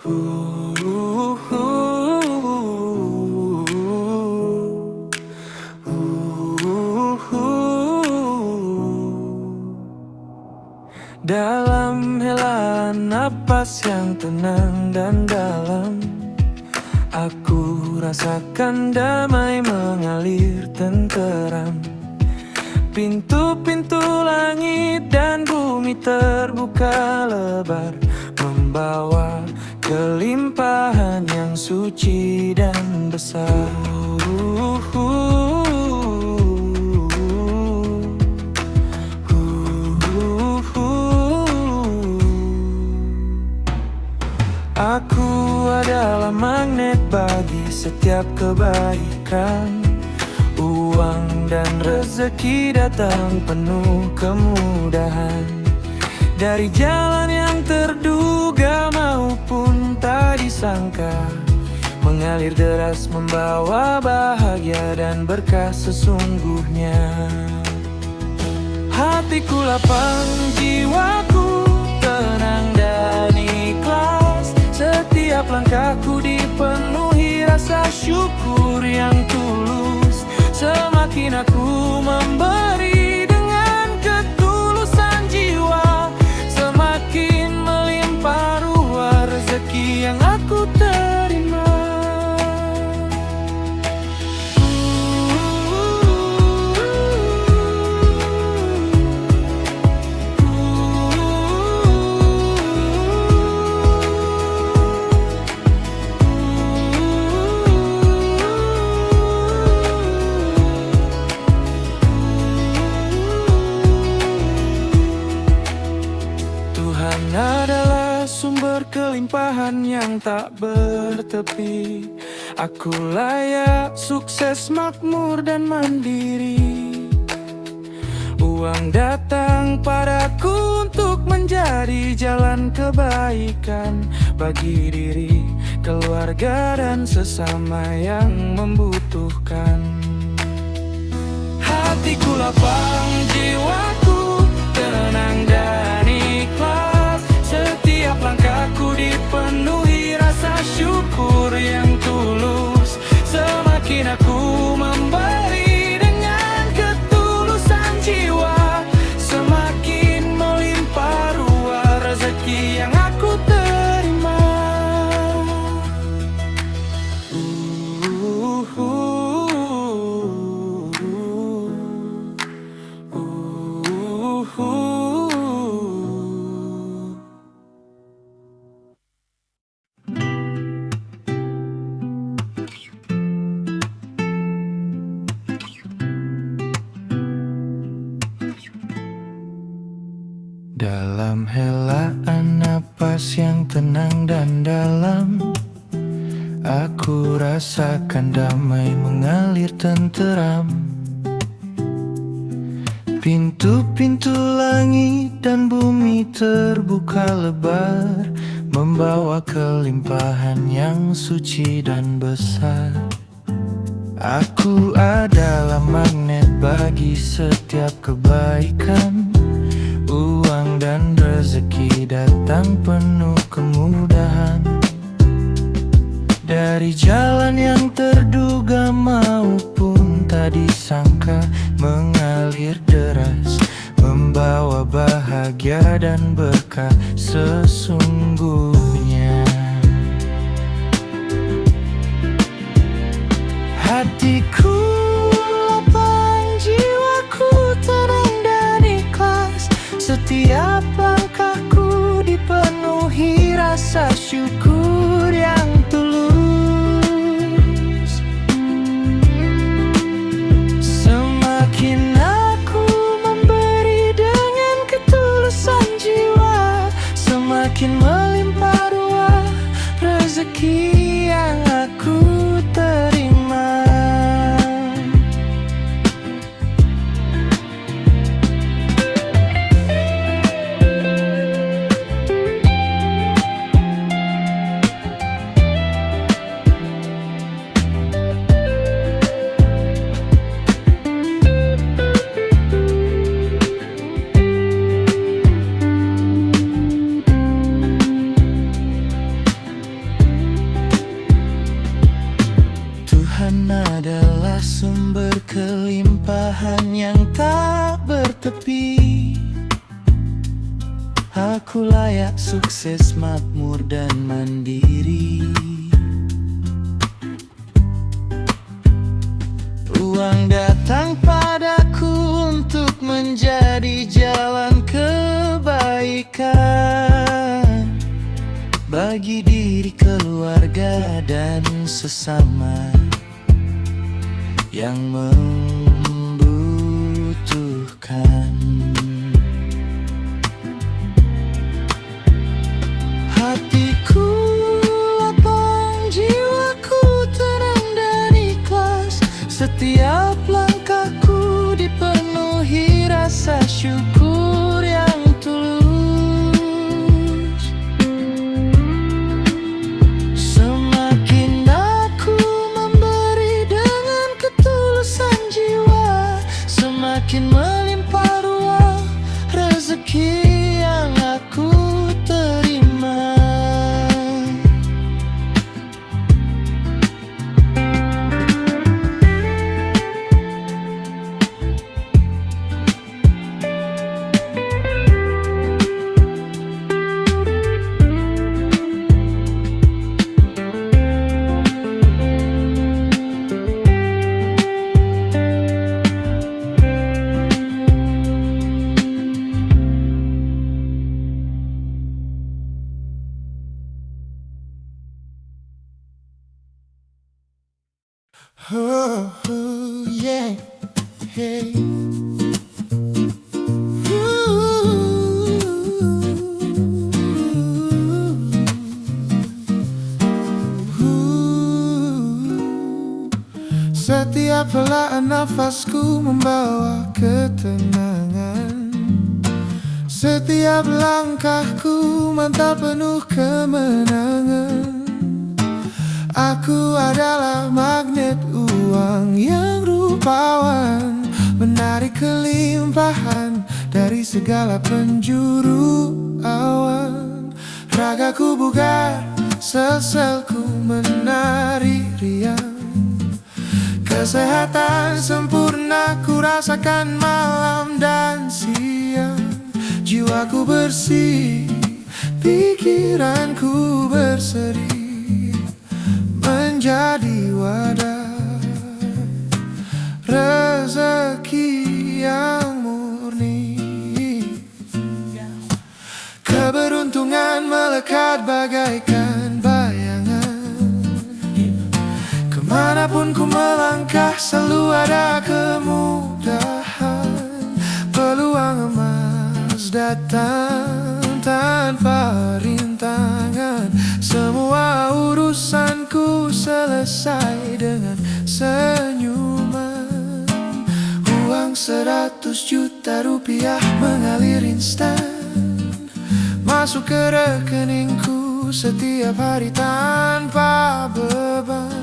Uh, uh, Dalam helaan napas yang tenang dan dalam, aku rasakan damai mengalir tenteram. Pintu-pintu langit dan bumi terbuka lebar, membawa kelimpahan yang suci dan besar. Aku adalah magnet bagi setiap kebaikan. Uang dan rezeki datang penuh kemudahan, dari jalan yang terduga maupun tak disangka, mengalir deras membawa bahagia dan berkah sesungguhnya. Hatiku lapang, jiwaku tenang dan ikhlas. Setiap langkahku dipenuhi rasa syukur yang tulus. Semakin aku memberi dengan ketulusan jiwa, semakin melimpah ruah rezeki yang aku terima. Adalah sumber kelimpahan yang tak bertepi. Aku layak sukses, makmur dan mandiri. Uang datang padaku untuk menjadi jalan kebaikan bagi diri, keluarga dan sesama yang membutuhkan. Hatiku lapang, jiwaku tenang dan ikhlas. Setiap langkahku dipenuhi rasa syukur yang tulus. Semakin aku memberi dengan ketulusan jiwa, semakin melimpah ruah rezeki yang aku terima. Dalam helaan napas yang tenang dan dalam, aku rasakan damai mengalir tenteram. Pintu-pintu langit dan bumi terbuka lebar, membawa kelimpahan yang suci dan besar. Aku adalah magnet bagi setiap kebaikan. Uang dan rezeki datang penuh kemudahan, dari jalan yang terduga maupun tak disangka, mengalir deras membawa bahagia dan berkah sesungguhnya. Hatiku lapang, jiwaku tenang dan ikhlas. Setiap langkahku dipenuhi rasa syukur yang tulus. Semakin aku memberi dengan ketulusan jiwa, semakin melimpah ruah rezeki yang aku terima. Tuhan adalah sumber kelimpahan yang tak bertepi. Aku layak sukses, makmur dan mandiri. Uang datang padaku untuk menjadi jalan kebaikan bagi diri, keluarga, dan sesama yang membutuhkan. Hatiku lapang, jiwaku tenang dan ikhlas. Setiap langkahku dipenuhi rasa syukur yang tulus. Semakin aku memberi dengan ketulusan jiwa, semakin melimpah ruah rezeki yang aku terima. Oh, yeah, hey. Setiap helaan nafasku membawa ketenangan. Setiap langkahku mantap penuh kemenangan. Aku adalah magnet uang yang rupawan, menarik kelimpahan dari segala penjuru awan. Ragaku bugar, sel-selku menari riang. Kesehatan sempurna ku rasakan malam dan siang. Jiwaku bersih, pikiranku berseri, menjadi wadah rezeki yang murni. Keberuntungan melekat bagaikan bayangan. Kemanapun ku melangkah selalu ada kemudahan. Peluang emas datang tanpa rintangan. Semua urusanku selesai dengan senyuman. Uang 100 juta rupiah mengalir instan, masuk ke rekeningku setiap hari tanpa beban.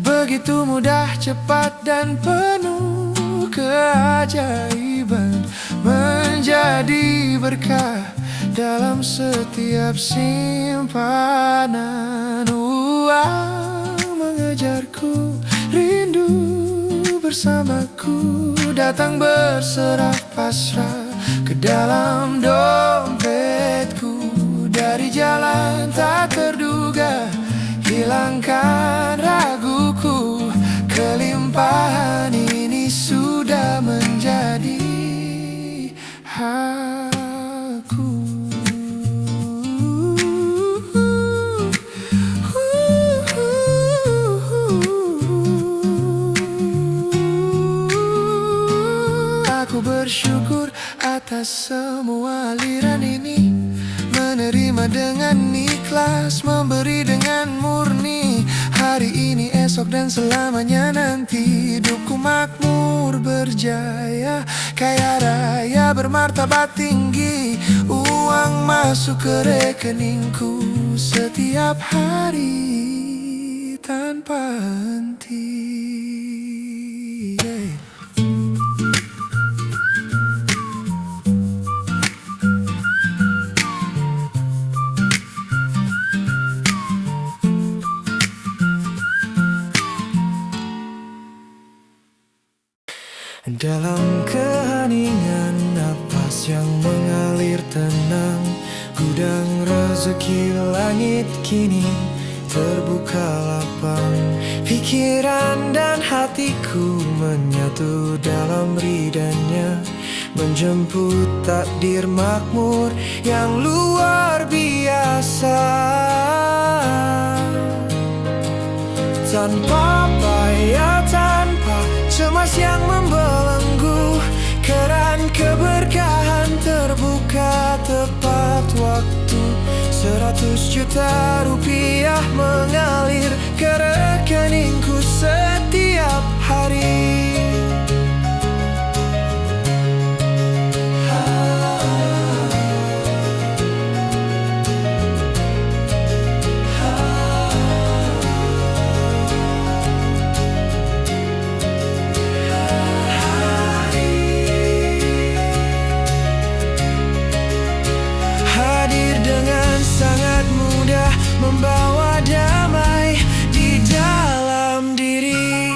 Begitu mudah, cepat, dan penuh keajaiban. Menjadi berkah dalam setiap simpanan. Uang mengejarku, rindu bersamaku, datang berserah pasrah ke dalam dompetku. Dari jalan tak terduga, hilangkan raguku. Kelimpahan ini sudah menjadi hakku. Aku bersyukur atas semua aliran ini, menerima dengan ikhlas, memberi dengan murni. Hari ini, esok, dan selamanya nanti, hidupku makmur berjaya, kaya raya bermartabat tinggi. Uang masuk ke rekeningku setiap hari tanpa henti. Dalam keheningan napas yang mengalir tenang, gudang rezeki langit kini terbuka lapang. Pikiran dan hatiku menyatu dalam ridanya, menjemput takdir makmur yang luar biasa. Tanpa payah, tanpa cemas yang membelenggu, keran keberkahan terbuka tepat waktu. 100 juta rupiah mengalir ke rekeningku setiap hari. Membawa damai di dalam diri.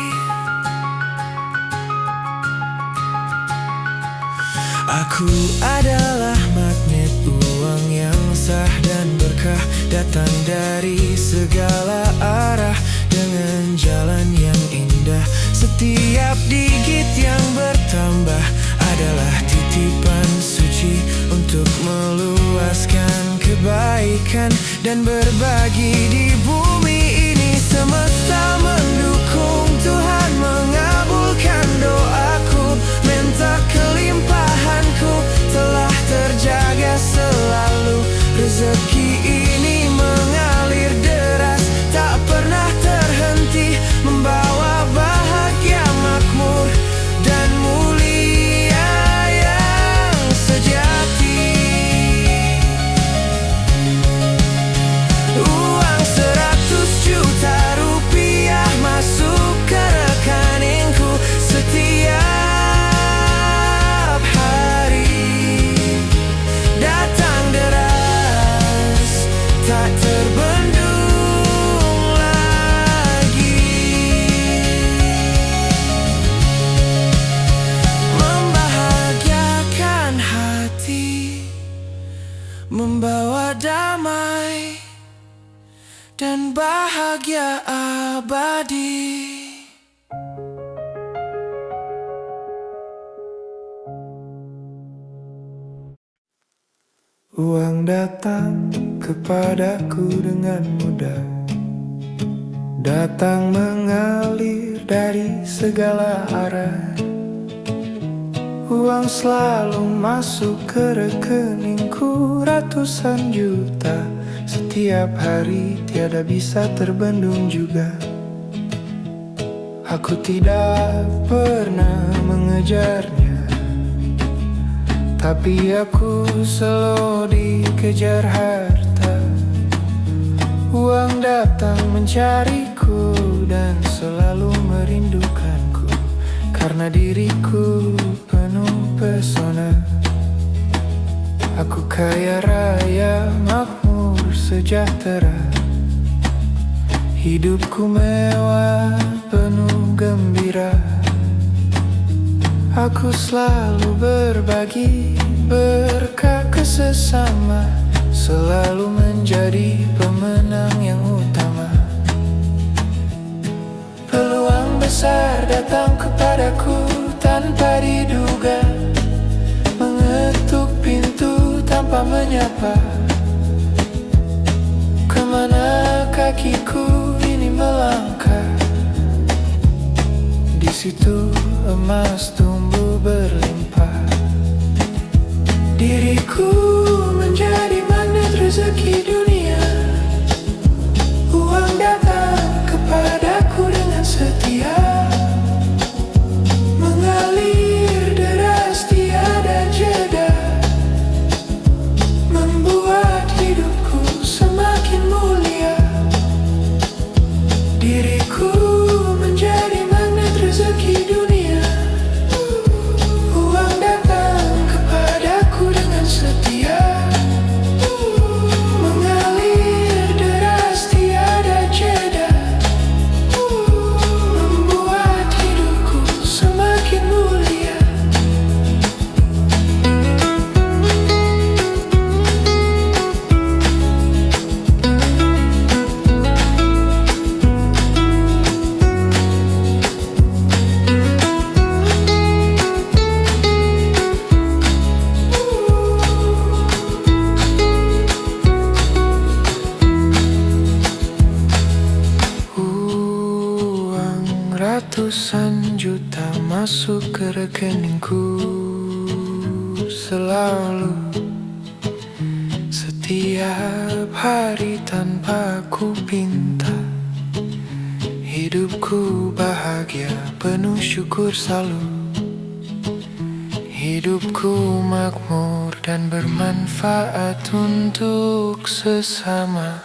Aku adalah magnet uang yang sah dan berkah, datang dari segala arah dengan jalan yang indah. Setiap digit yang bertambah adalah titipan suci untuk meluaskan kebaikan dan berbagi di bumi ini. Semesta mendukung, Tuhan mengabulkan doaku, minta kelimpahanku telah terjaga selalu. Rezeki ini mengalir deras, tak pernah terhenti, membawa bahagia makmur dan mulia yang sejati. Uang 100 juta rupiah masuk ke rekeningku setiap hari. Datang deras, tak terbendung lagi, membahagiakan hati, membawa damai dan bahagia abadi. Uang datang kepadaku dengan mudah, datang mengalir dari segala arah. Uang selalu masuk ke rekeningku ratusan juta setiap hari, tiada bisa terbendung juga. Aku tidak pernah mengejarnya, tapi aku selalu dikejar harta. Uang datang mencariku dan selalu merindukanku, karena diriku penuh pesona. Aku kaya raya, makmur, sejahtera. Hidupku mewah, penuh gembira. Aku selalu berbagi berkah ke sesama, selalu menjadi pemenang yang utama. Peluang besar datang kepadaku tanpa diduga, mengetuk pintu tanpa menyapa. Kemana kakiku ini melangkah, di situ emas tumbuh berlimpah. Diriku menjadi magnet rezeki dunia. Uang datang kepadaku dengan setia, mengalir deras tiada jeda, membuat hidupku semakin mulia. Diriku menjadi magnet rezeki dunia. Uang datang kepadaku dengan setia, mengalir Ratusan juta masuk ke rekeningku selalu, setiap hari tanpa ku pinta. Hidupku bahagia, penuh syukur selalu. Hidupku makmur dan bermanfaat untuk sesama.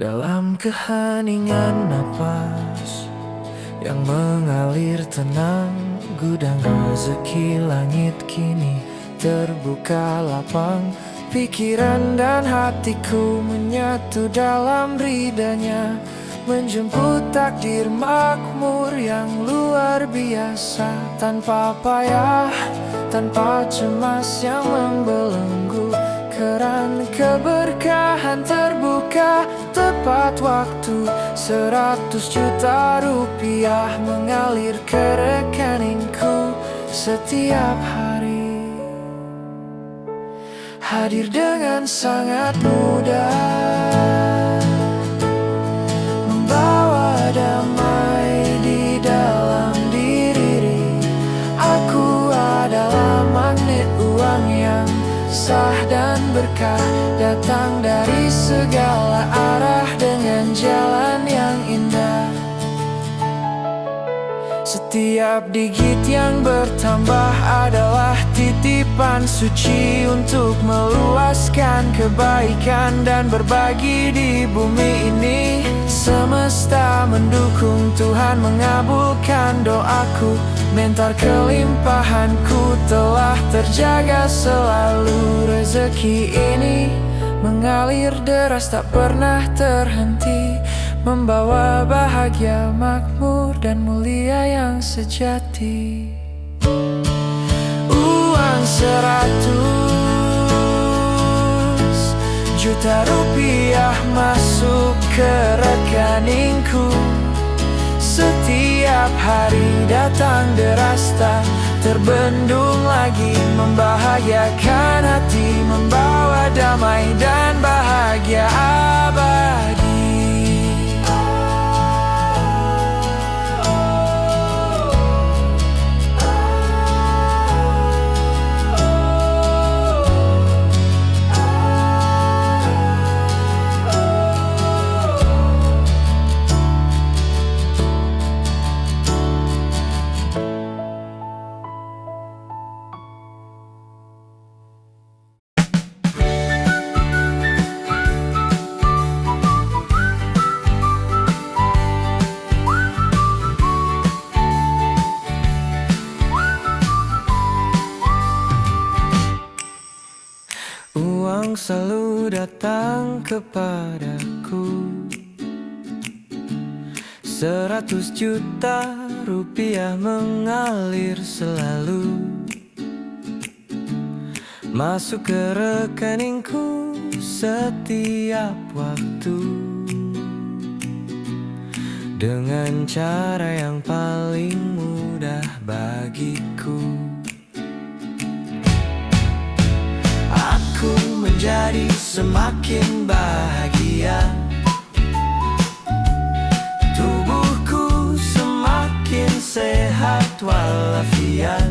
Dalam keheningan napas yang mengalir tenang, gudang rezeki langit kini terbuka lapang. Pikiran dan hatiku menyatu dalam ridanya, menjemput takdir makmur yang luar biasa. Tanpa payah, tanpa cemas yang membelenggu, keran keberkahan terbuka tepat waktu. 100 juta rupiah mengalir ke rekeningku setiap hari. Hadir dengan sangat mudah, membawa damai di dalam diri. Aku adalah magnet uang yang sah dan berkah, datang dari segala arah dengan jalan yang indah. Setiap digit yang bertambah adalah titipan suci untuk meluaskan kebaikan dan berbagi di bumi ini. Semesta mendukung, Tuhan mengabulkan doaku. Mental kelimpahanku telah terjaga selalu. Rezeki ini mengalir deras tak pernah terhenti, membawa bahagia, makmur dan mulia yang sejati. Uang 100 juta rupiah masuk ke rekeningku setiap hari, datang deras tak terbendung lagi, membahagiakan hati, membawa damai dan bahagia abadi. Uang selalu datang kepadaku, 100 juta rupiah mengalir selalu, masuk ke rekeningku setiap waktu, dengan cara yang paling mudah bagiku. Aku menjadi semakin bahagia, tubuhku semakin sehat walafiat,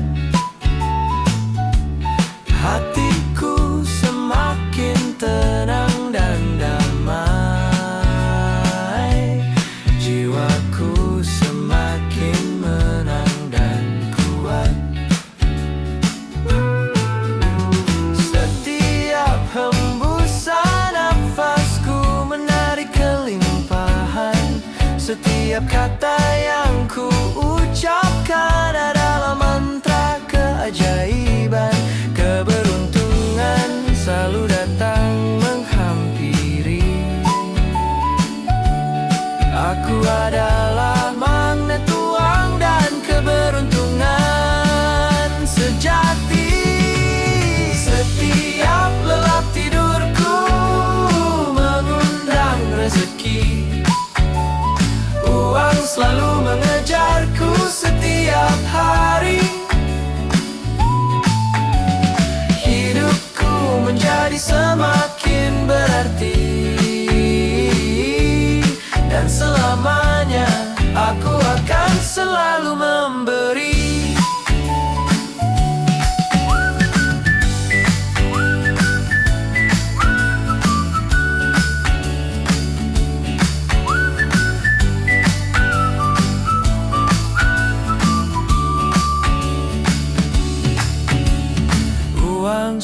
hatiku semakin tenang dan damai, jiwaku semakin menang dan kuat. Hembusan nafasku menarik kelimpahan, setiap kata yang ku ucapkan adalah mantra keajaiban. Keberuntungan selalu datang menghampiri. Aku adalah magnet uang dan keberuntungan sejati. Setiap lelap tidurku mengundang rezeki, uang selalu mengejarku setiap hari.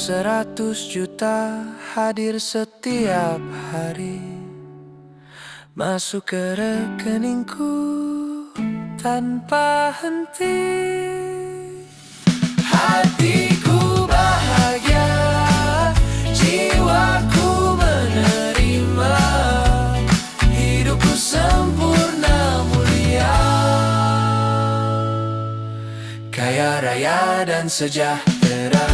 100 juta hadir setiap hari, masuk ke rekeningku tanpa henti. Hatiku bahagia, jiwaku menerima, hidupku sempurna mulia, kaya raya dan sejahtera.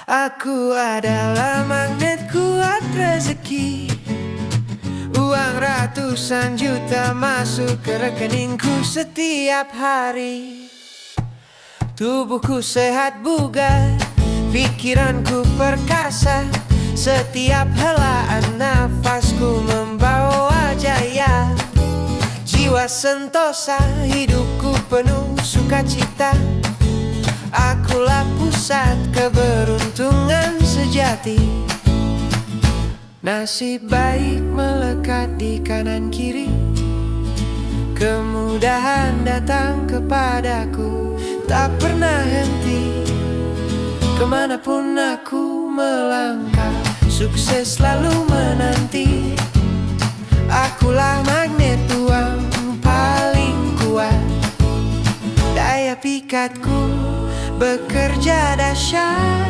Aku adalah magnet kuat rezeki, uang ratusan juta masuk ke rekeningku setiap hari. Tubuhku sehat bugar, pikiranku perkasa, setiap helaan nafasku membawa jaya. Jiwa sentosa, hidupku penuh sukacita, akulah pusat keberuntungan sejati. Nasib baik melekat di kanan kiri, kemudahan datang kepadaku, tak pernah henti. Kemanapun aku melangkah, sukses selalu menanti. Akulah magnet uang paling kuat, daya pikatku bekerja dahsyat.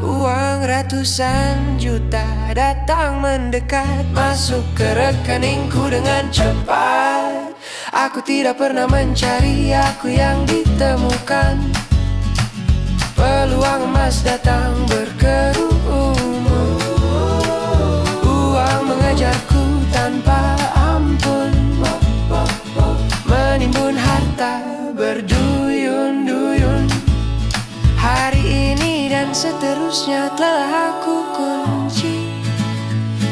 Uang ratusan juta datang mendekat, masuk ke rekeningku dengan cepat. Aku tidak pernah mencari, aku yang ditemukan. Peluang emas datang berkerumun, uang mengejarku tanpa ampun, menimbun harta berduyun-duyun. Hari ini dan seterusnya telah aku kunci,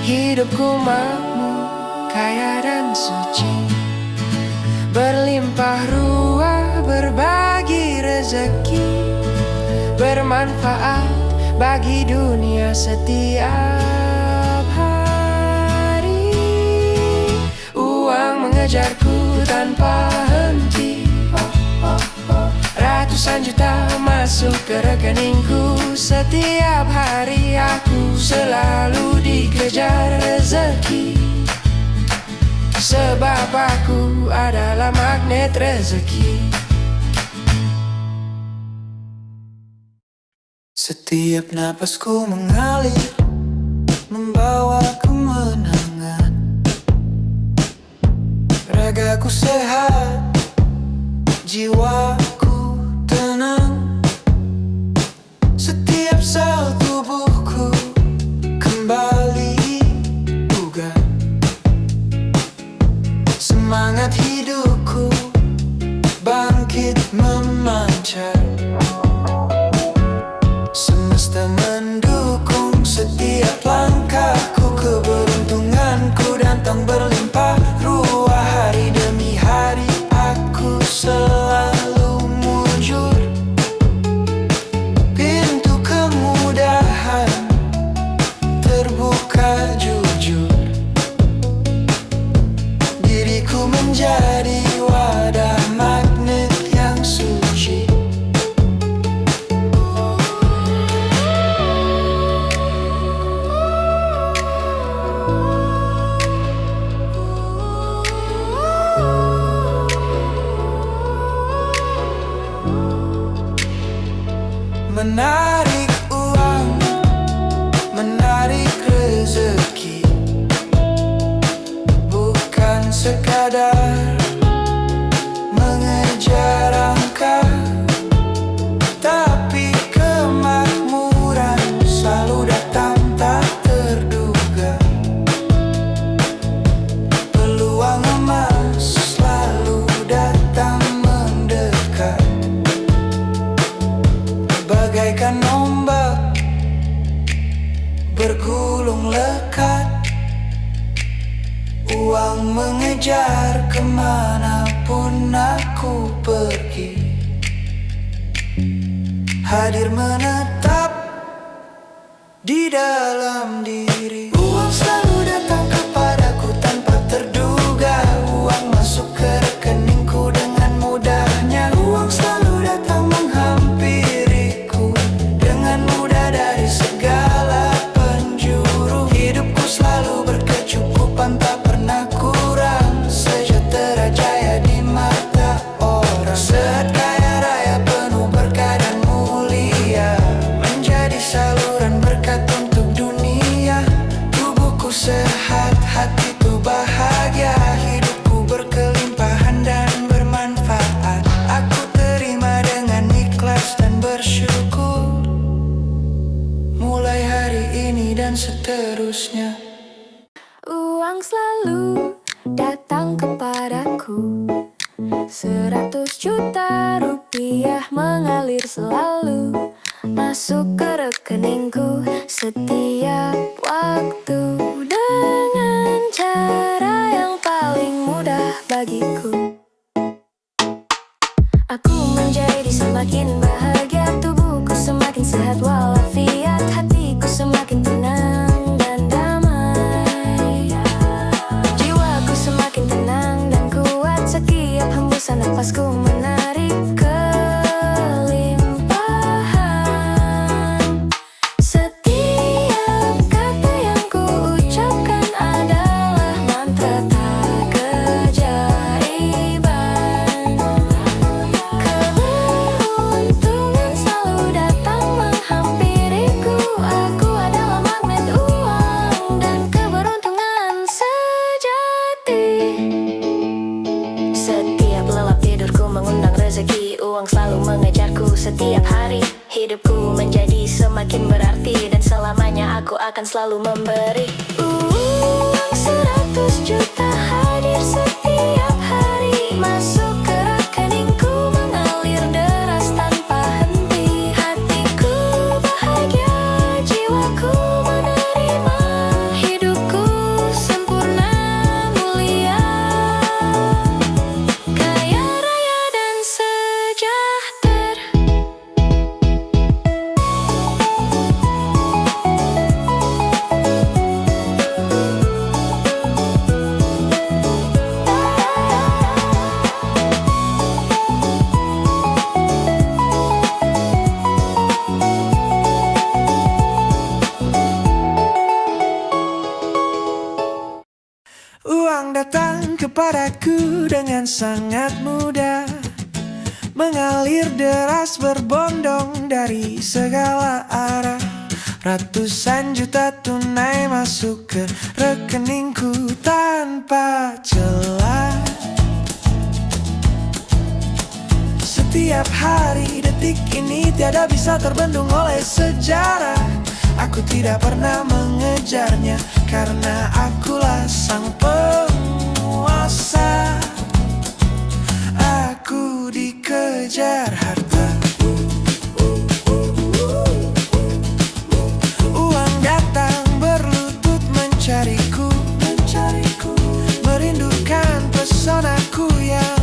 hidupku makmur, kaya dan suci, berlimpah ruah, berbagi rezeki, bermanfaat bagi dunia setiap hari. Uang mengejarku tanpa henti, ratusan juta masuk ke rekeningku setiap hari. Aku selalu dikejar rezeki, sebab aku adalah magnet rezeki. Setiap napasku mengalir, membawa kemenangan. Ragaku sehat, jiwaku tenang. Setiap sel tubuhku kembali bugar, semangat hidupku bangkit memancar. Semesta mendukung setiap langkahku, keberuntunganku datang berlimpah ruah. Hari demi hari aku selalu mujur, pintu kemudahan terbuka jujur. Diriku menjadi wadah magnet yang suci. Menarik uang, menarik rezeki, bukan sekadar mengejar angka, tapi kemakmuran selalu datang tak terduga. Peluang emas selalu datang mendekat, bagaikan ombak bergulung lekat. Uang mengejar kemanapun aku pergi, hadir menetap di dalam diri. Uang selalu datang kepadaku tanpa 100 juta rupiah mengalir selalu masuk ke rekeningku setiap waktu, dengan cara yang paling mudah bagiku. Aku menjadi semakin bahagia, tubuhku semakin sehat walafiat, hatiku semakin tenang dan damai. Jiwaku semakin tenang dan kuat, setiap hembusan napasku menarik kelimpahan. Setiap kata yang ku ucapkan adalah mantra tak keajaiban. Keberuntungan selalu datang menghampiriku. Aku adalah magnet uang dan keberuntungan sejati. Setiap lelap tidurku mengundang rezeki, uang selalu mengejarku setiap hari. Hidupku menjadi semakin berarti dan selamanya aku akan selalu memberi. Uang 100 juta hadir setiap hari, masuk ke rekeningku mengalir deras tanpa henti. Hatiku bahagia, jiwaku menerima, hidupku sempurna mulia, kaya raya dan sejahtera. Uang datang kepadaku dengan sangat mudah, mengalir deras berbondong dari segala arah. Ratusan juta tunai masuk ke rekeningku tanpa celah. Setiap hari detik ini tiada bisa terbendung oleh sejarah. Aku tidak pernah mengejarnya karena akulah sang penguasa. Aku dikejar harta. Uang datang berlutut mencariku, merindukan pesonaku yang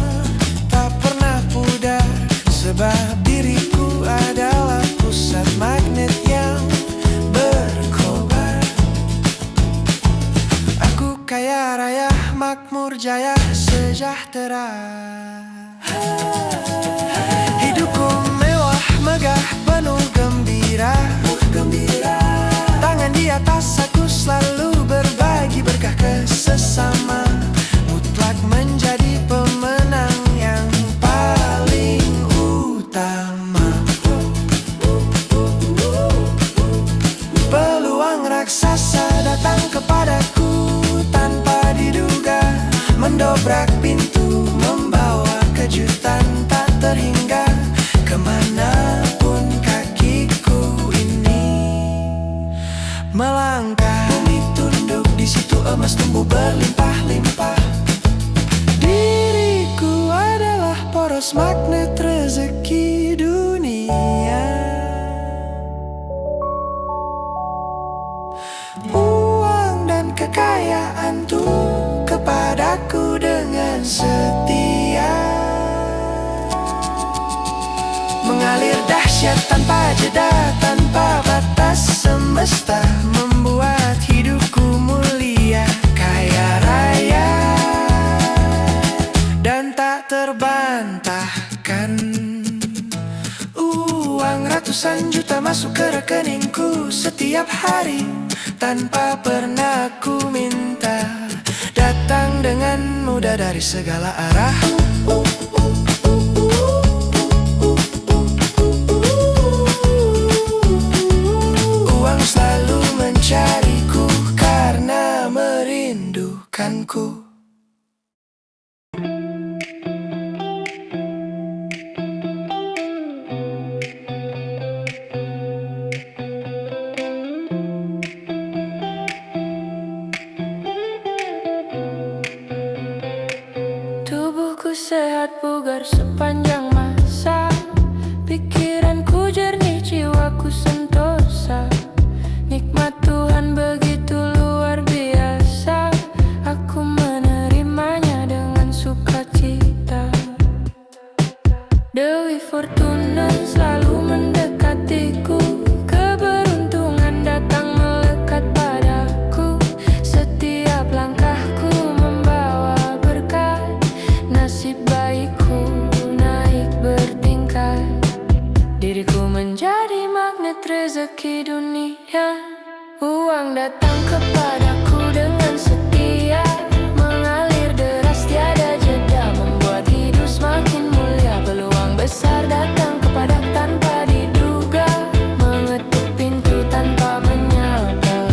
tak pernah pudar. Sebab diriku adalah pusat magnet yang berkobar. Aku kaya raya, makmur jaya, sejahtera. Hidupku mewah, megah, penuh gembira. Tangan di atas aku selalu berbagi berkah ke sesama. Mutlak menjadi pemenang yang paling utama. Peluang raksasa datang kepadaku tanpa diduga, mendobrak pintu, membawa kejutan tak terhingga. Kemanapun kakiku ini melangkah, bumi tunduk, di situ emas tumbuh berlimpah-limpah. Diriku adalah poros magnet rezeki dunia. Uang dan kekayaan tuh kepadaku dengan setia, mengalir dahsyat tanpa jeda, tanpa batas. Semesta membuat hidupku mulia, kaya raya dan tak terbantahkan. Uang ratusan juta masuk ke rekeningku setiap hari tanpa pernah ku minta, datang dengan mudah dari segala arah. Uang selalu mencariku karena merindukanku. bugar sepanjang masa. Pikiranku jernih, jiwaku sentosa. Nikmat Tuhan begitu luar biasa. Aku menerimanya dengan sukacita. Dewi Fortuna selalu mendekatiku. Keberuntungan datang melekat padaku. Setiap langkahku membawa berkat. Nasib baikku naik bertingkat. Diriku menjadi magnet rezeki dunia. Uang datang kepadaku dengan setia. Mengalir deras tiada jeda, membuat hidup semakin mulia. Peluang besar datang kepada tanpa diduga, mengetuk pintu tanpa menyapa.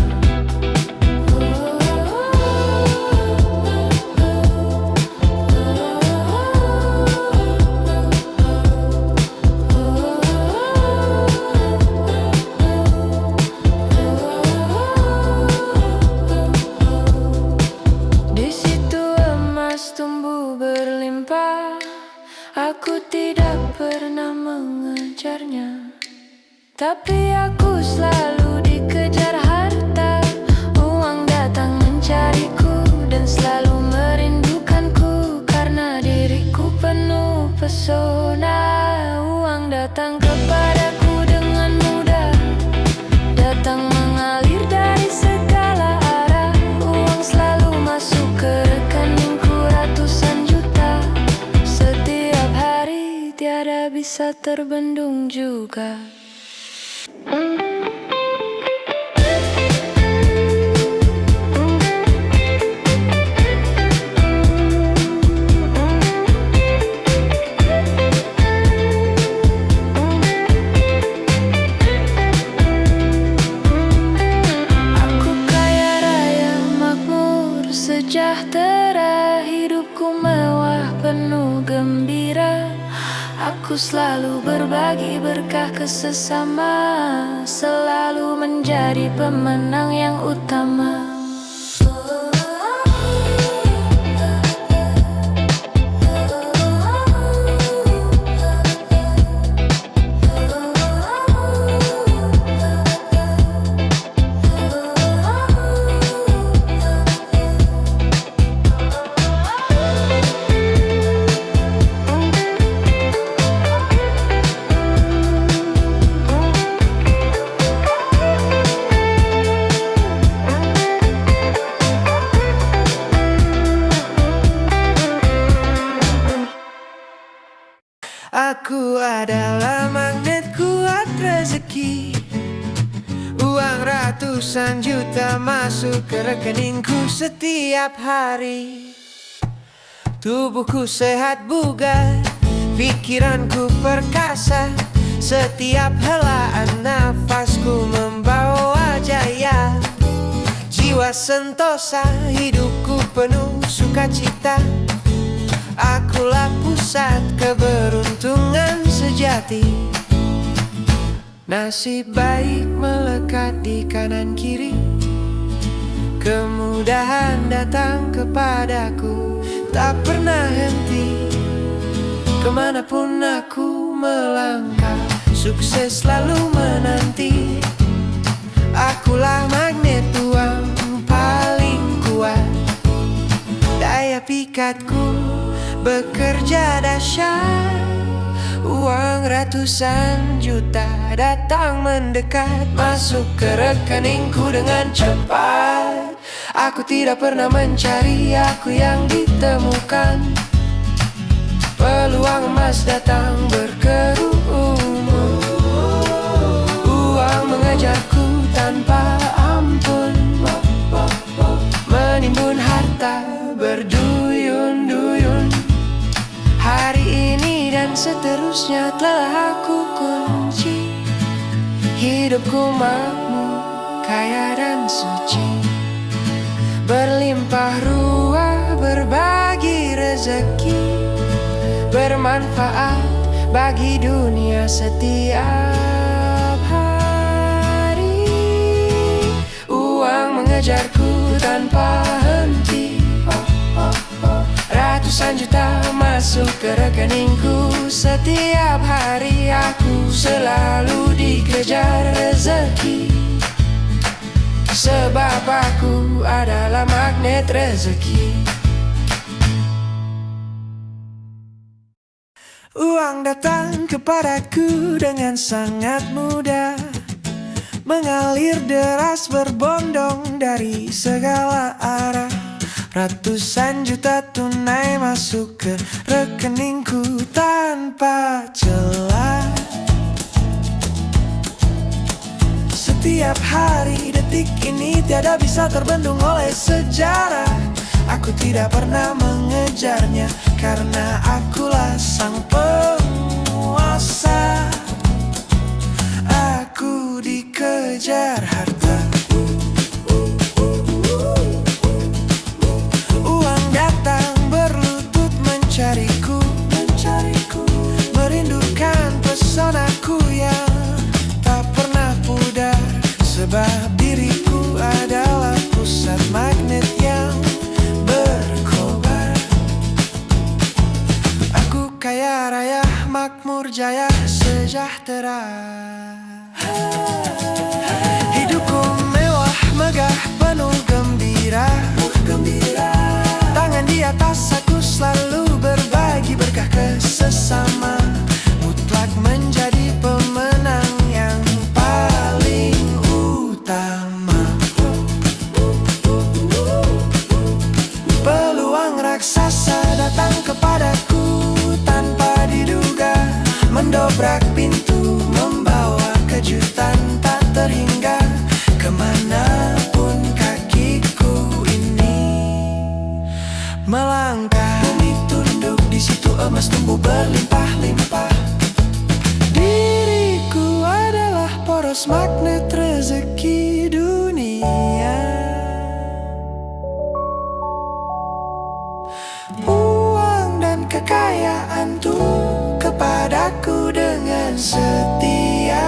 Di situ emas tumbuh berlimpah. Aku tidak pernah mengejarnya, tapi aku selalu dikejar harta. Uang datang mencariku dan selalu merindukanku, karena diriku penuh pesona. Uang datang kepadaku dengan mudah, datang mengalir dari segala arah. Uang selalu masuk ke rekeningku ratusan juta. Setiap hari tiada bisa terbendung juga. Aku kaya raya, makmur, sejahtera. Hidupku mewah, penuh gembira. Aku selalu berbagi berkah ke sesama, selalu menjadi pemenang yang utama. Aku adalah magnet kuat rezeki. Uang ratusan juta masuk ke rekeningku setiap hari. Tubuhku sehat bugar, pikiranku perkasa. Setiap helaan nafasku membawa jaya. Jiwa sentosa, hidupku penuh sukacita. Akulah pusat keberuntungan sejati. Nasib baik melekat di kanan kiri. Kemudahan datang kepadaku, tak pernah henti. Kemanapun aku melangkah, sukses selalu menanti. Akulah magnet uang paling kuat. Daya pikatku bekerja dahsyat. Uang ratusan juta datang mendekat, masuk ke rekeningku dengan cepat. Aku tidak pernah mencari, aku yang ditemukan. Peluang emas datang berkerumun. Uang mengejarku tanpa ampun, menimbun harta berduyun-duyun. Hari ini dan seterusnya telah aku kunci. Hidupku makmur, kaya dan suci. Berlimpah ruah, berbagi rezeki. Bermanfaat bagi dunia setiap hari. mengejarku tanpa henti. Ratusan juta juta masuk ke rekeningku. Setiap hari aku selalu dikejar rezeki, sebab aku adalah magnet rezeki. Uang datang kepadaku dengan sangat mudah, mengalir deras berbondong dari segala arah. Ratusan juta tunai masuk ke rekeningku tanpa celah. Setiap hari detik ini tiada bisa terbendung oleh sejarah. Aku tidak pernah mengejarnya karena akulah sang penguasa. Aku dikejar harta. Uang datang berlutut mencariku, merindukan pesonaku yang tak pernah pudar. Sebab diriku adalah pusat magnet yang berkobar. Aku kaya raya, makmur jaya, sejahtera. Hidupku mewah, megah, penuh gembira. Tangan di atas aku selalu berbagi berkah ke sesama. Mutlak menjadi pemenang yang paling utama. Peluang raksasa datang kepadaku tanpa diduga, mendobrak pintu, membawa kejutan tak terhingga. Kemanapun kakiku ini melangkah, bumi tunduk, di situ emas tumbuh berlimpah-limpah. Diriku adalah poros magnet rezeki dunia. Uang dan kekayaan tuh kepadaku dengan setia,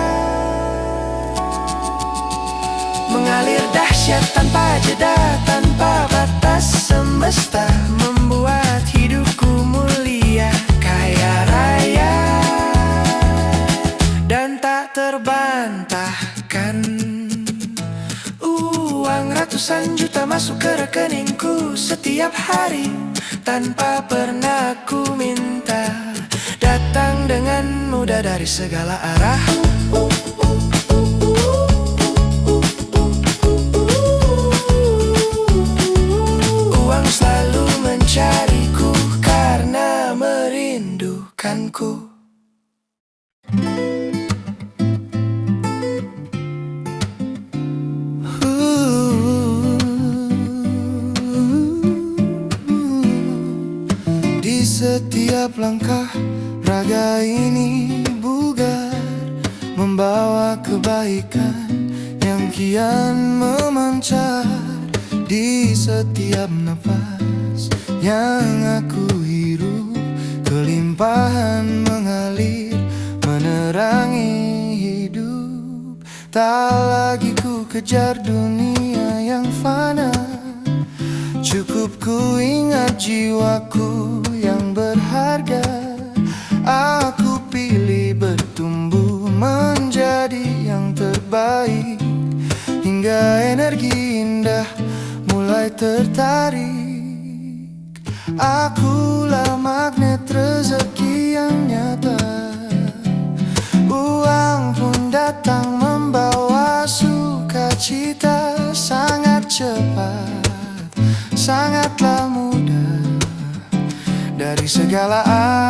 mengalir dahsyat tanpa jeda, tanpa batas. Semesta membuat hidupku mulia, kaya raya dan tak terbantahkan. Uang ratusan juta masuk ke rekeningku setiap hari tanpa pernah ku minta, datang dengan mudah dari segala arah. Uang selalu mencariku karena merindukanku. Di setiap langkah raga ini bugar, membawa kebaikan yang kian memancar. Di setiap napas yang aku hirup, kelimpahan mengalir menerangi hidup. Tak lagi ku kejar dunia yang fana, cukup ku ingat jiwaku yang berharga. Aku pilih bertumbuh menjadi yang terbaik, hingga energi indah mulai tertarik. Akulah magnet rezeki yang nyata. Uang pun datang membawa sukacita, sangat cepat, sangatlah mudah, dari segala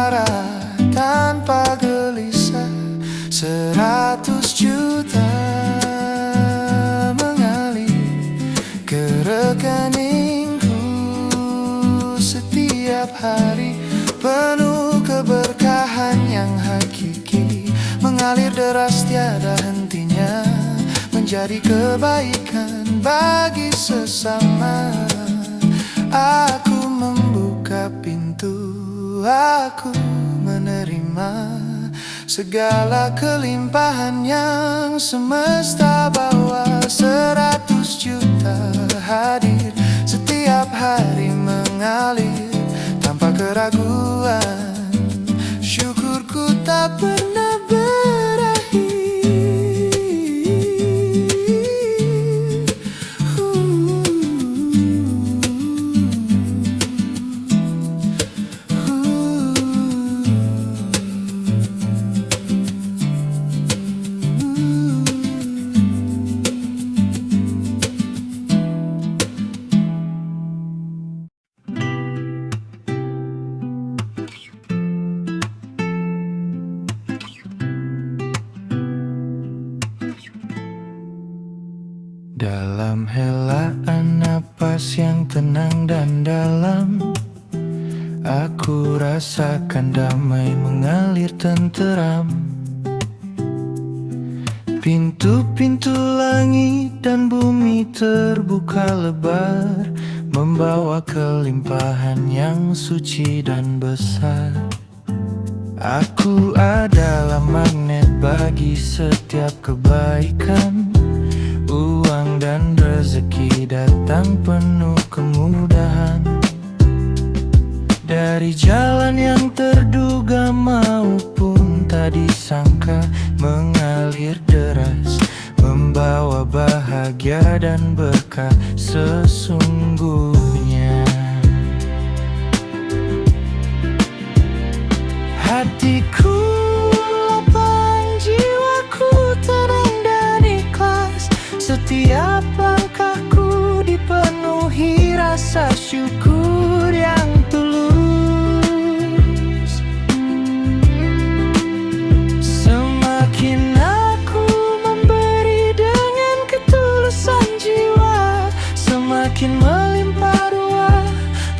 arah tanpa gelisah. 100 juta mengalir ke rekeningku setiap hari, penuh keberkahan yang hakiki, mengalir deras tiada hentinya, menjadi kebaikan bagi sesama. Aku membuka pintu, aku menerima segala kelimpahan yang semesta bawa. 100 juta hadir setiap hari, mengalir tanpa keraguan. Syukurku tak pernah berakhir. Dalam helaan napas yang tenang dan dalam, aku rasakan damai mengalir tenteram. Pintu-pintu langit dan bumi terbuka lebar, membawa kelimpahan yang suci dan besar. Aku adalah magnet bagi setiap kebaikan. Uang dan rezeki datang penuh kemudahan. Dari jalan yang terduga maupun tak disangka, mengalir deras, membawa bahagia dan berkah sesungguhnya. Hatiku lapang, jiwaku tenang dan ikhlas. Setiap langkahku dipenuhi rasa syukur yang tulus. Semakin aku memberi dengan ketulusan jiwa, semakin melimpah ruah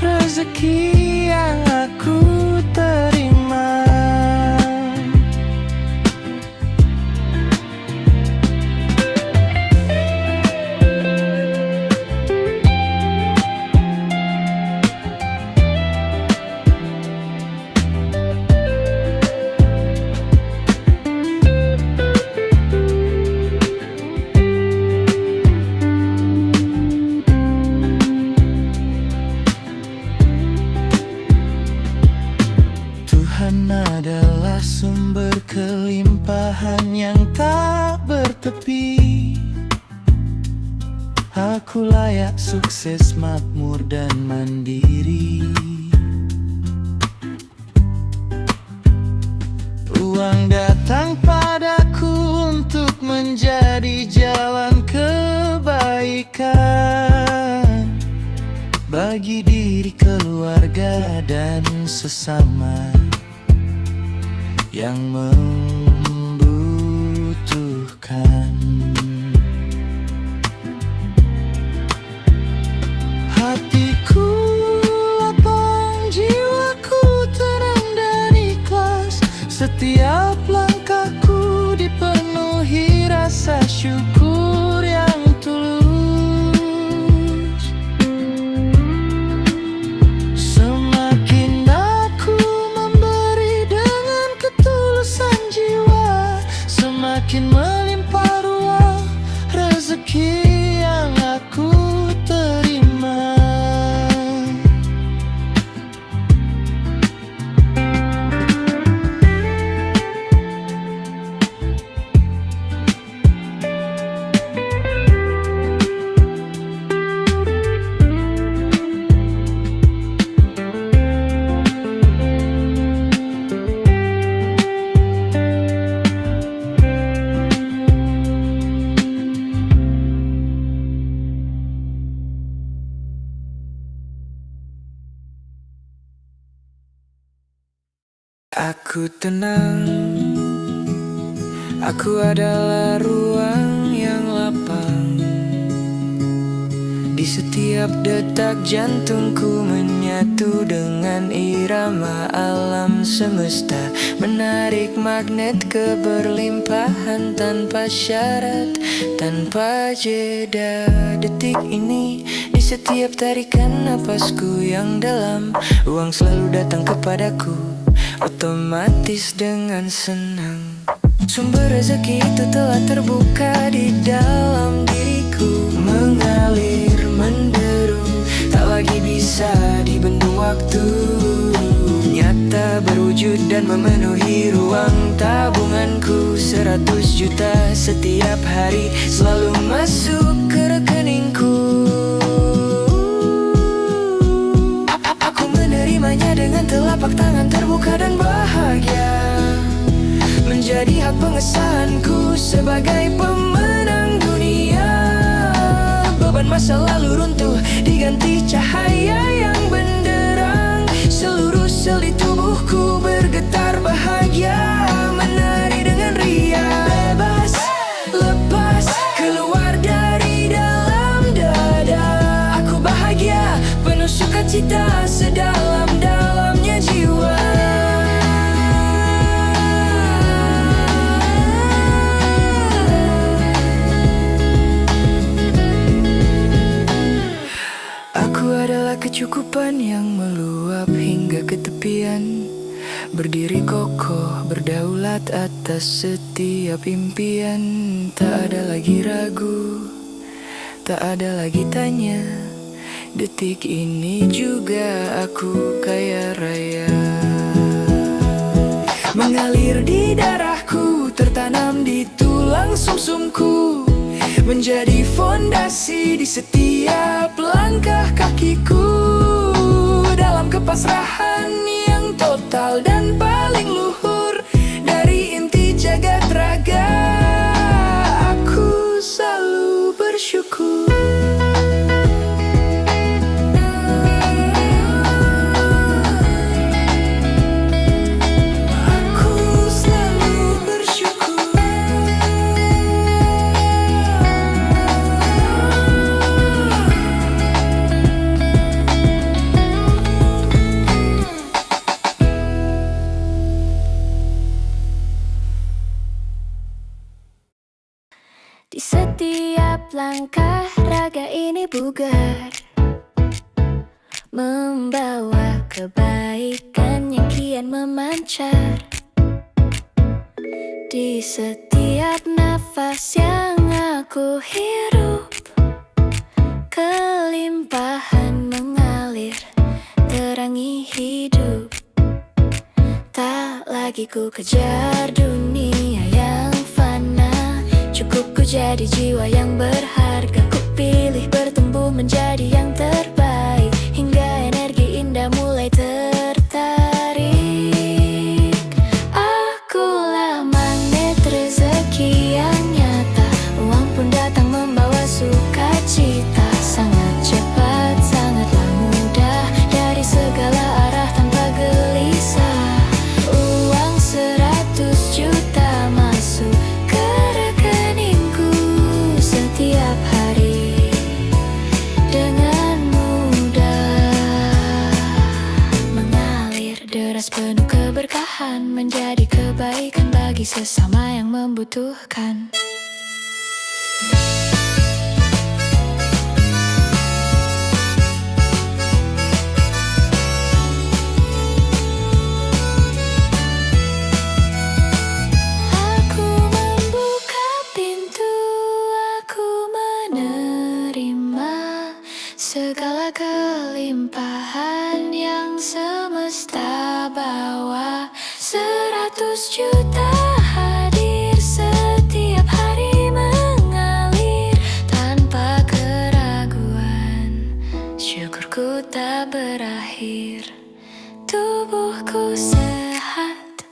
rezeki yang aku terima. Tuhan adalah sumber kelimpahan yang tak bertepi. Aku layak sukses, makmur dan mandiri. Uang datang padaku untuk menjadi jalan kebaikan bagi diri, keluarga, dan sesama yang membutuhkan. Hatiku lapang, jiwaku tenang dan ikhlas. Setiap langkahku dipenuhi rasa syukur yang tulus. Semakin aku memberi dengan ketulusan jiwa, semakin melimpah ruah rezeki yang aku terima. Aku tenang, aku adalah ruang yang lapang. Di setiap detak jantungku menyatu dengan irama alam semesta, menarik magnet keberlimpahan tanpa syarat, tanpa jeda. Detik ini, di setiap tarikan napasku yang dalam, uang selalu datang kepadaku otomatis dengan senang. Sumber rezeki itu telah terbuka di dalam diriku, mengalir menderu, tak lagi ini bisa dibendung waktu, nyata berwujud dan memenuhi ruang tabunganku. 100 juta setiap hari selalu masuk ke rekeningku. Aku menerimanya dengan telapak tangan terbuka dan bahagia, menjadi hak pengesahanku sebagai pemenang dunia. Beban masa lalu runtuh diganti cahaya yang benderang. Seluruh sel di tubuhku bergetar bahagia, menari dengan ria. Bebas, lepas, keluar dari dalam dada. Aku bahagia, penuh sukacita sedalam-dalamnya jiwa. Aku adalah kecukupan yang meluap hingga ke tepian, berdiri kokoh, berdaulat atas setiap impian. Tak ada lagi ragu, tak ada lagi tanya. Detik ini juga aku kaya raya. Mengalir di darahku, tertanam di tulang sumsumku, menjadi fondasi di setiap langkah kakiku. Dalam kepasrahan yang total dan paling luhur, dari inti jagat raga, aku selalu bersyukur. Di setiap langkah raga ini bugar, membawa kebaikan yang kian memancar. Di setiap nafas yang aku hirup, kelimpahan mengalir, terangi hidup. Tak lagi ku kejar dunia yang fana, cukup ku jadi jiwa yang berharga. Ku pilih bertumbuh menjadi yang terbaik, hingga energi indah mulai tertarik. Akulah magnet rezeki yang nyata, uang pun datang membawa sukacita. Sangat cepat, sangatlah mudah, dari segala arah tanpa gelisah. Uang 100 juta masuk ke rekeningku setiap hari dengan mudah, mengalir deras penuh keberkahan, menjadi kebaikan bagi sesama yang membutuhkan. Aku membuka pintu, aku menerima segala kelimpahan yang semesta bawa. 100 juta hadir setiap hari, mengalir tanpa keraguan. Syukurku tak berakhir, tubuhku sehat,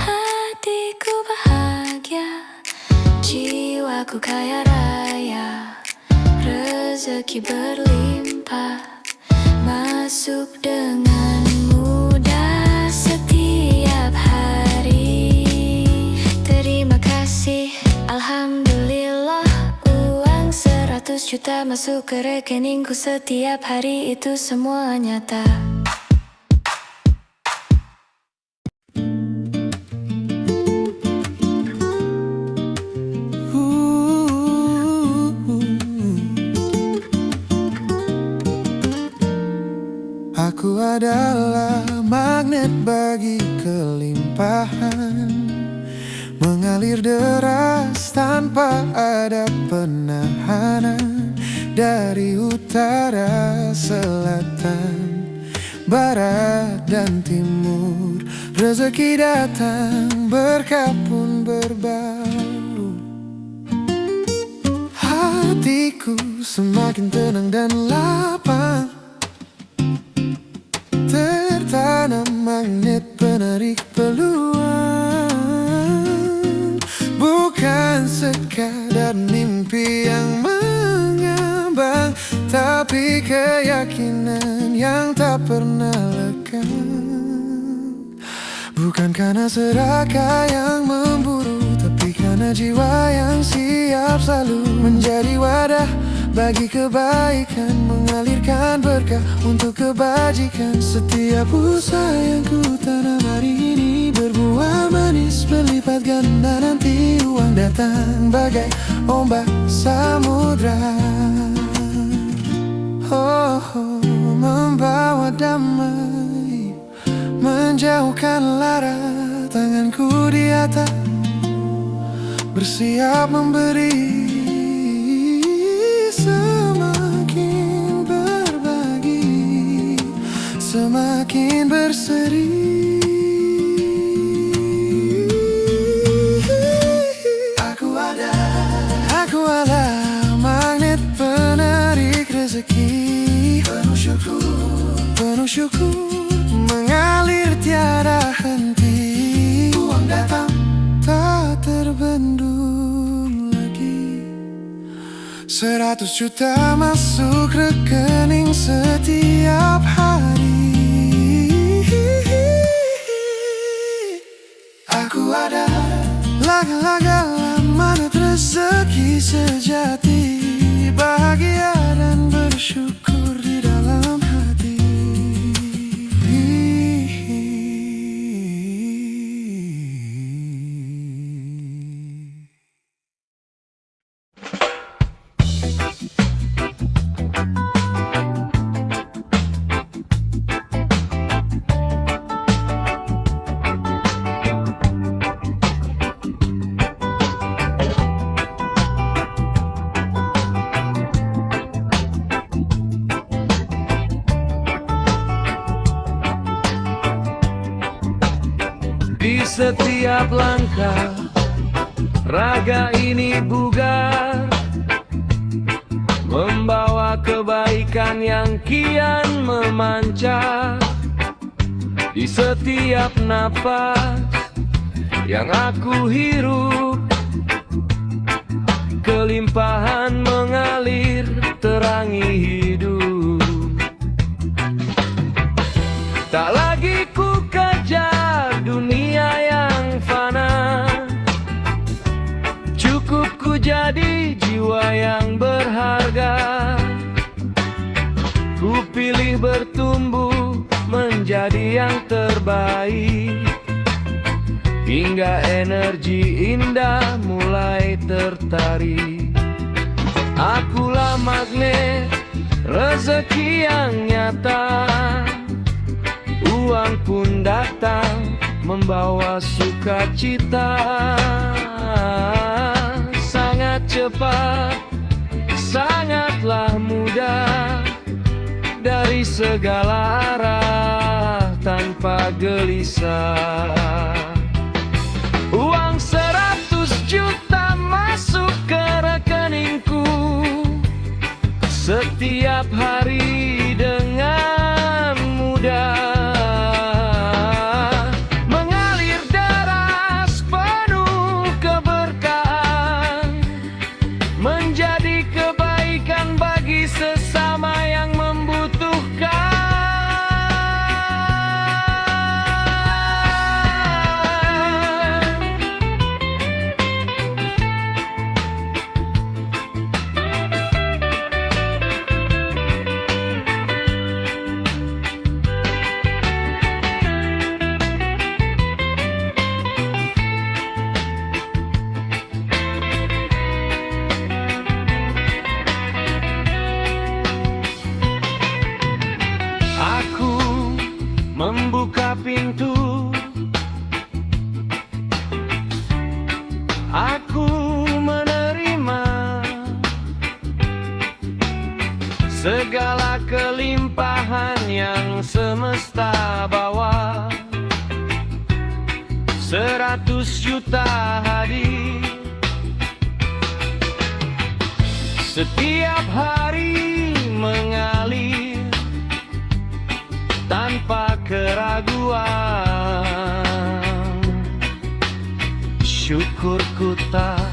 hatiku bahagia, jiwaku kaya raya. Rezeki berlimpah, masuk dengan mudah setiap hari. Terima kasih, alhamdulillah. Uang 100 juta masuk ke rekeningku setiap hari, itu semua nyata. Aku adalah magnet bagi kelimpahan, mengalir deras tanpa ada penahanan. dari utara, selatan, barat dan timur. Rezeki datang, berkah pun berbau. Hatiku semakin tenang dan lapang, tertanam magnet penarik peluang. Bukan sekadar mimpi yang mengambang, tapi keyakinan yang tak pernah lekang. Bukan karena serakah yang memburu, tapi karena jiwa yang siap selalu menjadi wadah bagi kebaikan, mengalirkan berkah untuk kebajikan. Setiap usaha yang ku tanam hari ini berbuah manis, berlipat ganda nanti uang datang bagai ombak samudra. Oh, oh, membawa damai, menjauhkan lara. Tanganku di atas, bersiap memberi. Semakin berbagi, semakin berseri. Aku ada magnet penarik rezeki. Penuh syukur, mengalir tiada henti. Uang datang, tak terbendung lagi. 100 juta masuk rekening setiap hari. Aku ada laga-laga magnet rezeki sejati, bahagia dan bersyukur di dalam hati. Di setiap langkah, raga ini bugar, membawa kebaikan yang kian memancar. Di setiap napas yang aku hirup, kelimpahan mengalir terangi hidup. Tak lagi ku kejar dunia yang fana, cukup ku jadi jiwa yang berharga. Ku pilih bertumbuh menjadi yang terbaik, hingga energi indah mulai tertarik. Akulah magnet rezeki yang nyata, uang pun datang membawa sukacita. Sangat cepat, sangatlah mudah, dari segala arah tanpa gelisah. Uang 100 juta masuk ke rekeningku setiap hari dengan mudah. Mengalir deras penuh keberkahan, menjadi kebaikan bagi sesama yang membutuhkan. segala kelimpahan yang semesta bawa. 100 juta hadir setiap hari mengalir tanpa keraguan. Syukurku tak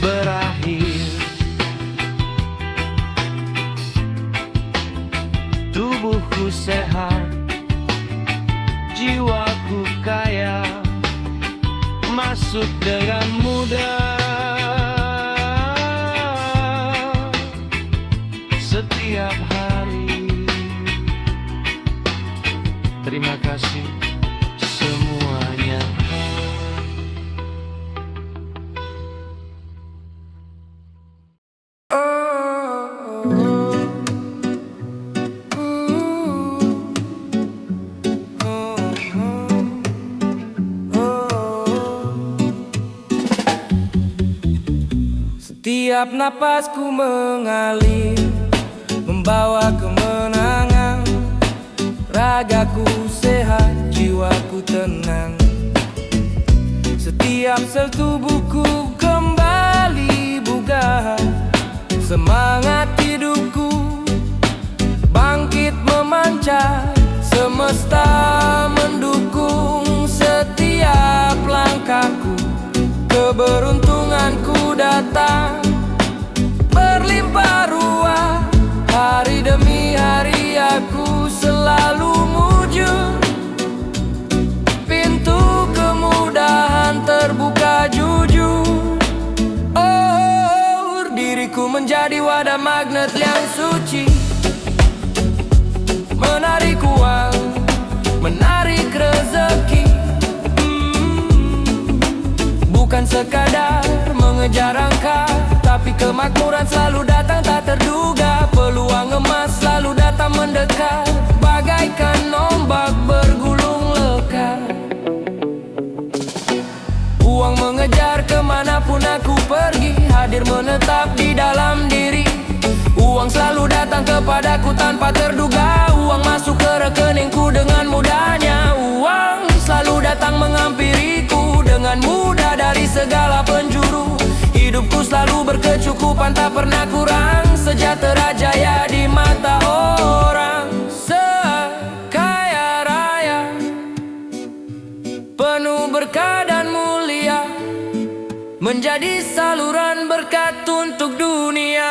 berakhir. Tubuhku sehat, jiwaku kaya, masuk dengan mudah. Setiap hari. Terima kasih semuanya. Setiap napasku mengalir, membawa kemenangan. Ragaku sehat, jiwaku tenang. Setiap sel tubuhku kembali bugar. Semangat hidupku bangkit memancar. Semesta mendukung setiap langkahku. Keberuntunganku datang berlimpah ruah. Hari demi hari aku selalu mujur. Pintu kemudahan terbuka jujur. Oh, diriku menjadi wadah magnet yang suci. Menarik uang, menarik rezeki. Bukan sekadar mengejar angka, tapi kemakmuran selalu datang tak terduga. Peluang emas selalu datang mendekat, bagaikan ombak bergulung lekar. Uang mengejar kemanapun aku pergi, hadir menetap di dalam diri. Uang selalu datang kepadaku tanpa terduga. Uang masuk ke rekeningku dengan mudahnya. Uang selalu datang menghampiriku dengan mudah dari segala penjuru. Hidupku selalu berkecukupan, tak pernah kurang. Sejahtera jaya di mata orang. Sekaya raya, penuh berkah dan mulia, menjadi saluran berkat untuk dunia.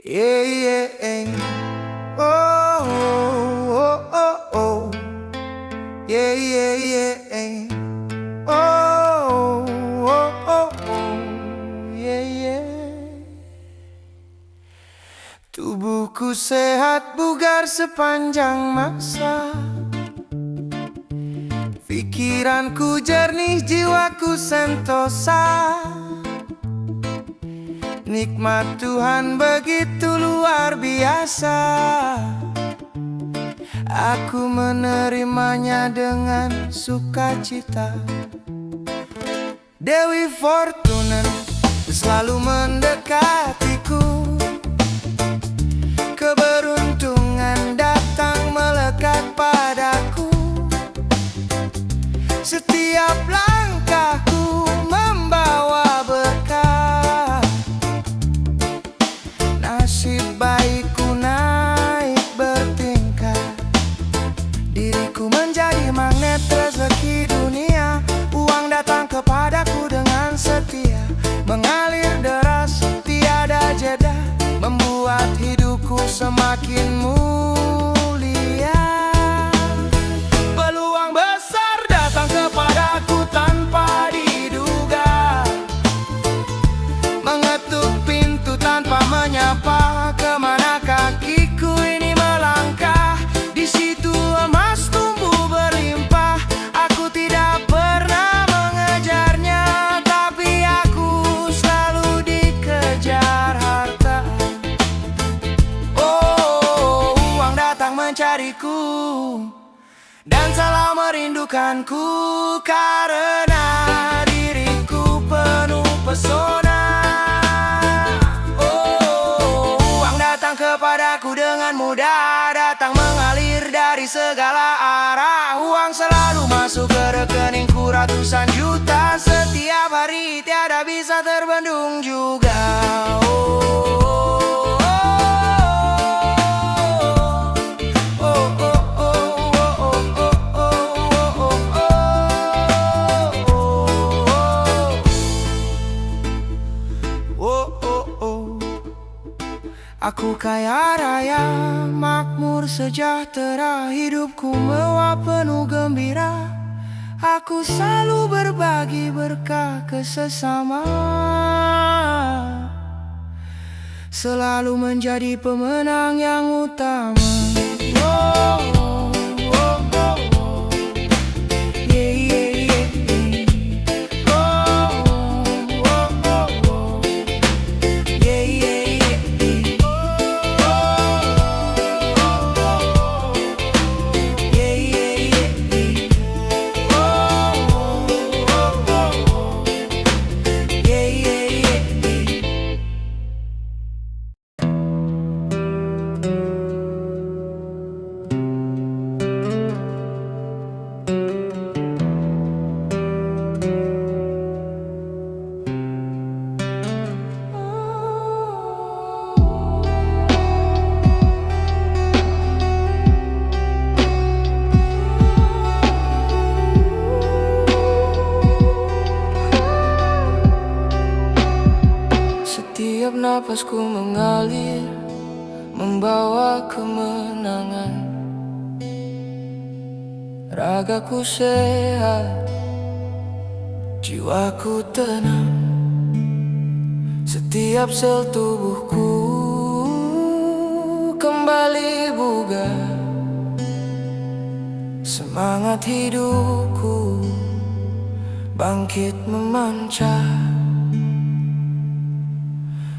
Yeah, yeah, yeah. Oh, oh, oh, oh. Yeah, yeah, yeah. Oh, oh, oh, oh. Yeah, yeah. Tubuhku sehat bugar sepanjang masa. Pikiranku jernih, jiwaku sentosa. Nikmat Tuhan begitu luar biasa. Aku menerimanya dengan sukacita. Dewi Fortuna selalu mendekatiku. Keberuntungan datang melekat padaku. Setiap langkahku membawa berkah. Nasib baikku naik bertingkat. Diriku menjadi magnet rezeki dunia. Uang datang kepadaku dengan setia, mengalir deras tiada mencariku dan selalu merindukanku, karena diriku penuh pesona. Oh, uang datang kepadaku dengan mudah, datang mengalir dari segala arah. Uang selalu masuk ke rekeningku ratusan juta setiap hari, tiada bisa terbendung juga. Aku kaya raya, makmur, sejahtera, hidupku mewah penuh gembira. Aku selalu berbagi berkah ke sesama, selalu menjadi pemenang yang utama. Setiap napasku mengalir, membawa kemenangan. Ragaku sehat, jiwaku tenang. Setiap sel tubuhku kembali bugar. Semangat hidupku bangkit memancar.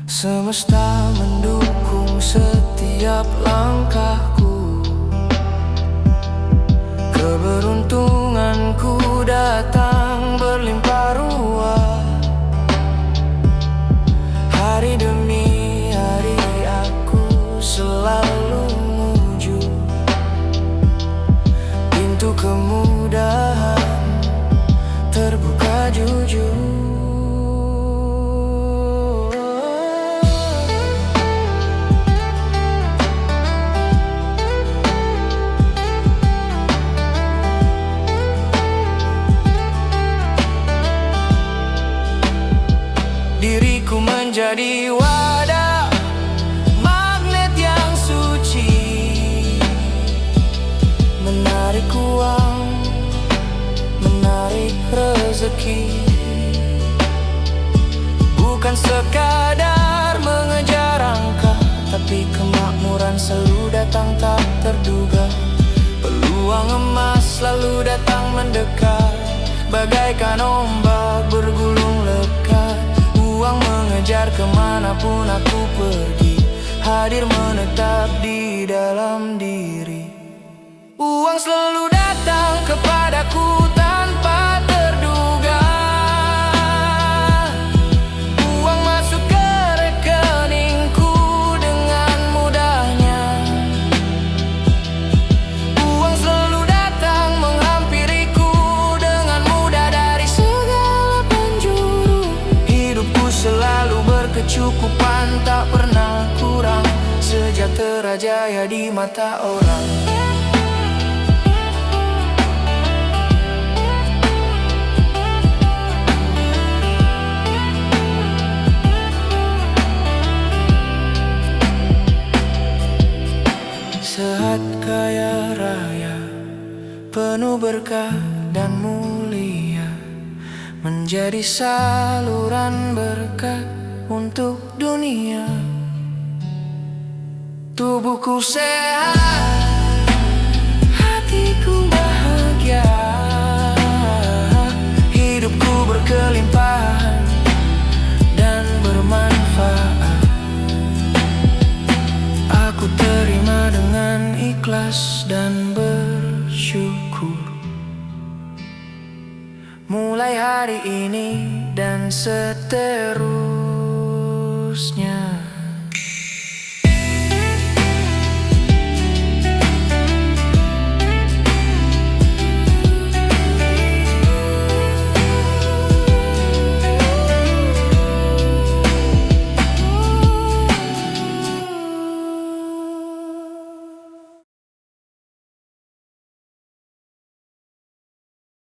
Semesta mendukung setiap langkahku. Keberuntunganku datang berlimpah ruah. Hari demi hari aku selalu menuju pintu kemudahan terbuka jujur. Diriku menjadi wadah magnet yang suci, menarik uang, menarik rezeki. Bukan sekadar mengejar angka, tapi kemakmuran selalu datang tak terduga. Peluang emas selalu datang mendekat, bagaikan ombak bergulung lekat. Uang mengejar kemanapun aku pergi, hadir menetap di dalam diri. Uang selalu datang kepadaku tanpa terduga. Uang masuk ke rekeningku dengan mudahnya. Uang selalu datang menghampiriku dengan mudah dari segala penjuru. Hidupku selalu berkecukupan, tak pernah kurang, sejahtera jaya di mata orang. Sehat kaya raya, penuh berkah dan mulia, menjadi saluran berkat untuk dunia. Tubuhku sehat, hatiku bahagia, hidupku berkelimpahan dan bermanfaat. Aku terima dengan ikhlas ikhlas dan bersyukur. Mulai hari ini dan seterusnya.